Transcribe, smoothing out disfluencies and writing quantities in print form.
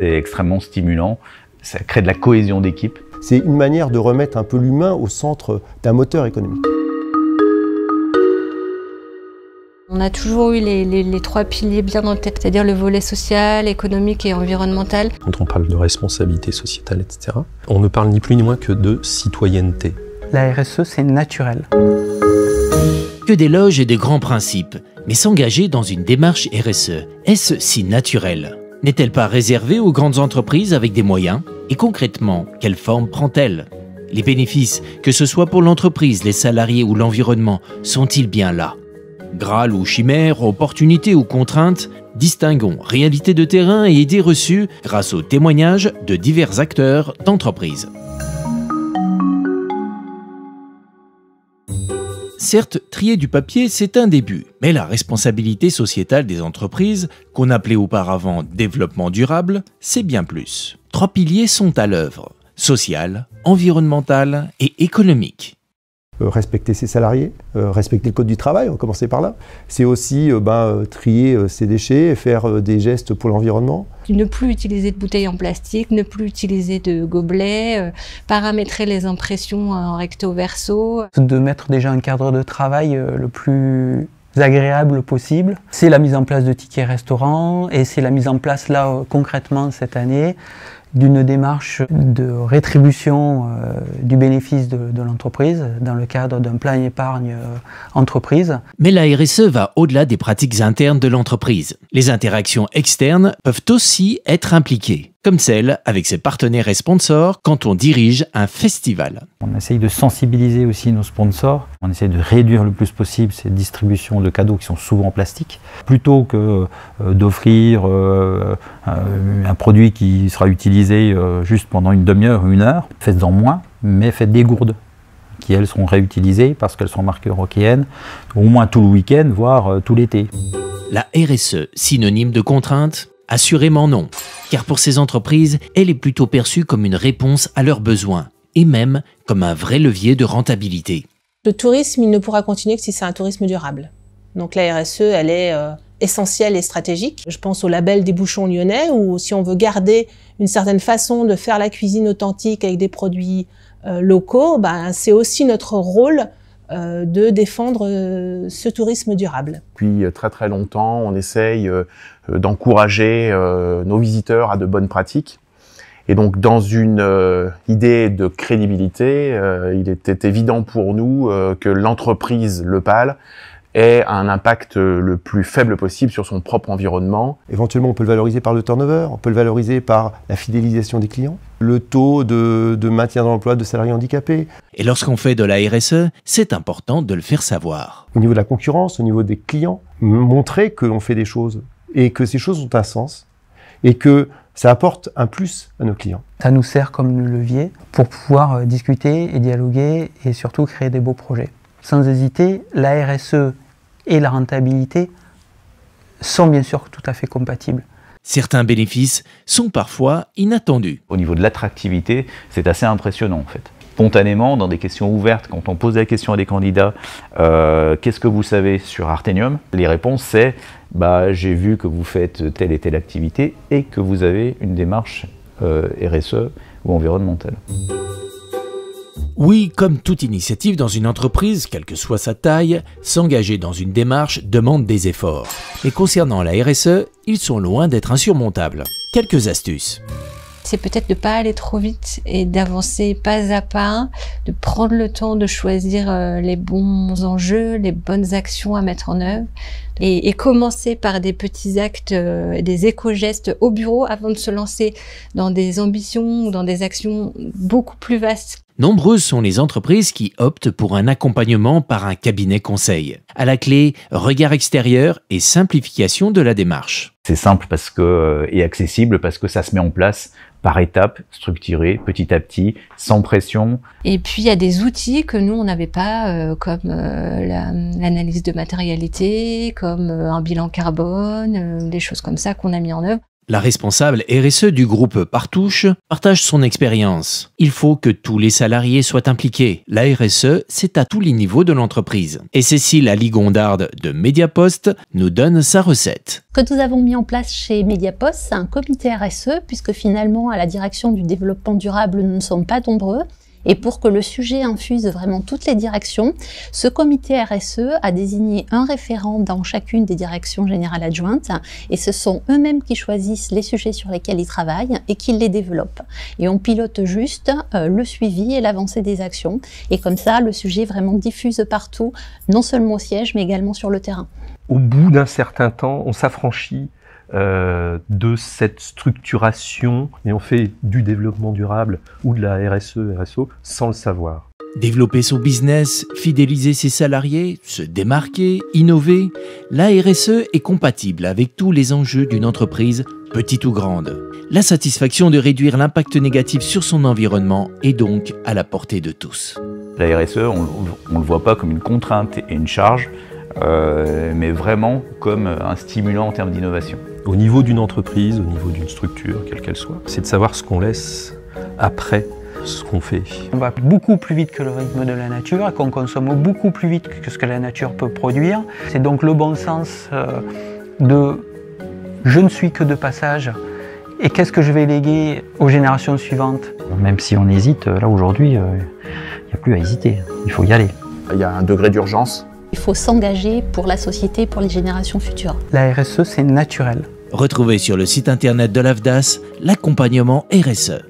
C'est extrêmement stimulant, ça crée de la cohésion d'équipe. C'est une manière de remettre un peu l'humain au centre d'un moteur économique. On a toujours eu les trois piliers bien en tête, c'est-à-dire le volet social, économique et environnemental. Quand on parle de responsabilité sociétale, etc., on ne parle ni plus ni moins que de citoyenneté. La RSE, c'est naturel. Que d'éloges et de grands principes, mais s'engager dans une démarche RSE, est-ce si naturel? N'est-elle pas réservée aux grandes entreprises avec des moyens? Et concrètement, quelle forme prend-elle? Les bénéfices, que ce soit pour l'entreprise, les salariés ou l'environnement, sont-ils bien là? Graal ou chimère, opportunités ou contraintes, distinguons réalité de terrain et idées reçues grâce aux témoignages de divers acteurs d'entreprise. Certes, trier du papier, c'est un début, mais la responsabilité sociétale des entreprises, qu'on appelait auparavant développement durable, c'est bien plus. Trois piliers sont à l'œuvre: social, environnemental et économique. Respecter ses salariés, respecter le code du travail, on va commencer par là. C'est aussi trier ses déchets, faire des gestes pour l'environnement. Ne plus utiliser de bouteilles en plastique, ne plus utiliser de gobelets, paramétrer les impressions en recto verso. De mettre déjà un cadre de travail le plus agréable possible. C'est la mise en place de tickets restaurants et c'est la mise en place là concrètement cette année d'une démarche de rétribution du bénéfice de l'entreprise dans le cadre d'un plan épargne entreprise. Mais la RSE va au-delà des pratiques internes de l'entreprise. Les interactions externes peuvent aussi être impliquées, comme celle avec ses partenaires et sponsors quand on dirige un festival. On essaye de sensibiliser aussi nos sponsors. On essaye de réduire le plus possible ces distributions de cadeaux qui sont souvent en plastique, plutôt que d'offrir un produit qui sera utilisé juste pendant une demi-heure ou une heure. Faites-en moins, mais faites des gourdes qui, elles, seront réutilisées parce qu'elles sont marquées européennes, au moins tout le week-end, voire tout l'été. La RSE, synonyme de contrainte? Assurément non, car pour ces entreprises, elle est plutôt perçue comme une réponse à leurs besoins, et même comme un vrai levier de rentabilité. Le tourisme, il ne pourra continuer que si c'est un tourisme durable. Donc la RSE, elle est essentielle et stratégique. Je pense au label des bouchons lyonnais, où si on veut garder une certaine façon de faire la cuisine authentique avec des produits locaux, c'est aussi notre rôle de défendre ce tourisme durable. Depuis très très longtemps, on essaye d'encourager nos visiteurs à de bonnes pratiques. Et donc dans une idée de crédibilité, il était évident pour nous que l'entreprise Lepal ait un impact le plus faible possible sur son propre environnement. Éventuellement, on peut le valoriser par le turnover, on peut le valoriser par la fidélisation des clients, le taux de maintien dans l'emploi de salariés handicapés. Et lorsqu'on fait de la RSE, c'est important de le faire savoir. Au niveau de la concurrence, au niveau des clients, montrer que l'on fait des choses et que ces choses ont un sens et que ça apporte un plus à nos clients. Ça nous sert comme levier pour pouvoir discuter et dialoguer et surtout créer des beaux projets. Sans hésiter, la RSE et la rentabilité sont bien sûr tout à fait compatibles. Certains bénéfices sont parfois inattendus. Au niveau de l'attractivité, c'est assez impressionnant en fait. Spontanément, dans des questions ouvertes, quand on pose la question à des candidats, qu'est-ce que vous savez sur Artenium? Les réponses c'est j'ai vu que vous faites telle et telle activité et que vous avez une démarche RSE ou environnementale. Oui, comme toute initiative dans une entreprise, quelle que soit sa taille, s'engager dans une démarche demande des efforts. Mais concernant la RSE, ils sont loin d'être insurmontables. Quelques astuces. C'est peut-être de ne pas aller trop vite et d'avancer pas à pas, de prendre le temps de choisir les bons enjeux, les bonnes actions à mettre en œuvre et commencer par des petits actes, des éco-gestes au bureau avant de se lancer dans des ambitions ou dans des actions beaucoup plus vastes. Nombreuses sont les entreprises qui optent pour un accompagnement par un cabinet conseil. À la clé, regard extérieur et simplification de la démarche. C'est simple et accessible parce que ça se met en place par étapes, structuré, petit à petit, sans pression. Et puis il y a des outils que nous on n'avait pas, comme l'analyse de matérialité, comme un bilan carbone, des choses comme ça qu'on a mis en œuvre. La responsable RSE du groupe Partouche partage son expérience. Il faut que tous les salariés soient impliqués. La RSE, c'est à tous les niveaux de l'entreprise. Et Cécile Aligondarde de Mediapost nous donne sa recette. Ce que nous avons mis en place chez Mediapost, c'est un comité RSE, puisque finalement, à la direction du développement durable, nous ne sommes pas nombreux. Et pour que le sujet infuse vraiment toutes les directions, ce comité RSE a désigné un référent dans chacune des directions générales adjointes et ce sont eux-mêmes qui choisissent les sujets sur lesquels ils travaillent et qui les développent. Et on pilote juste le suivi et l'avancée des actions. Et comme ça, le sujet vraiment diffuse partout, non seulement au siège, mais également sur le terrain. Au bout d'un certain temps, on s'affranchit de cette structuration et on fait du développement durable ou de la RSE, RSO sans le savoir. Développer son business, fidéliser ses salariés, se démarquer, innover, la RSE est compatible avec tous les enjeux d'une entreprise, petite ou grande. La satisfaction de réduire l'impact négatif sur son environnement est donc à la portée de tous. La RSE, on ne le voit pas comme une contrainte et une charge, mais vraiment comme un stimulant en termes d'innovation. Au niveau d'une entreprise, au niveau d'une structure, quelle qu'elle soit, c'est de savoir ce qu'on laisse après ce qu'on fait. On va beaucoup plus vite que le rythme de la nature et qu'on consomme beaucoup plus vite que ce que la nature peut produire. C'est donc le bon sens de « je ne suis que de passage » et qu'est-ce que je vais léguer aux générations suivantes. Même si on hésite, là aujourd'hui, il n'y a plus à hésiter, il faut y aller. Il y a un degré d'urgence. Il faut s'engager pour la société, pour les générations futures. La RSE, c'est naturel. Retrouvez sur le site internet de l'AFDAS l'accompagnement RSE.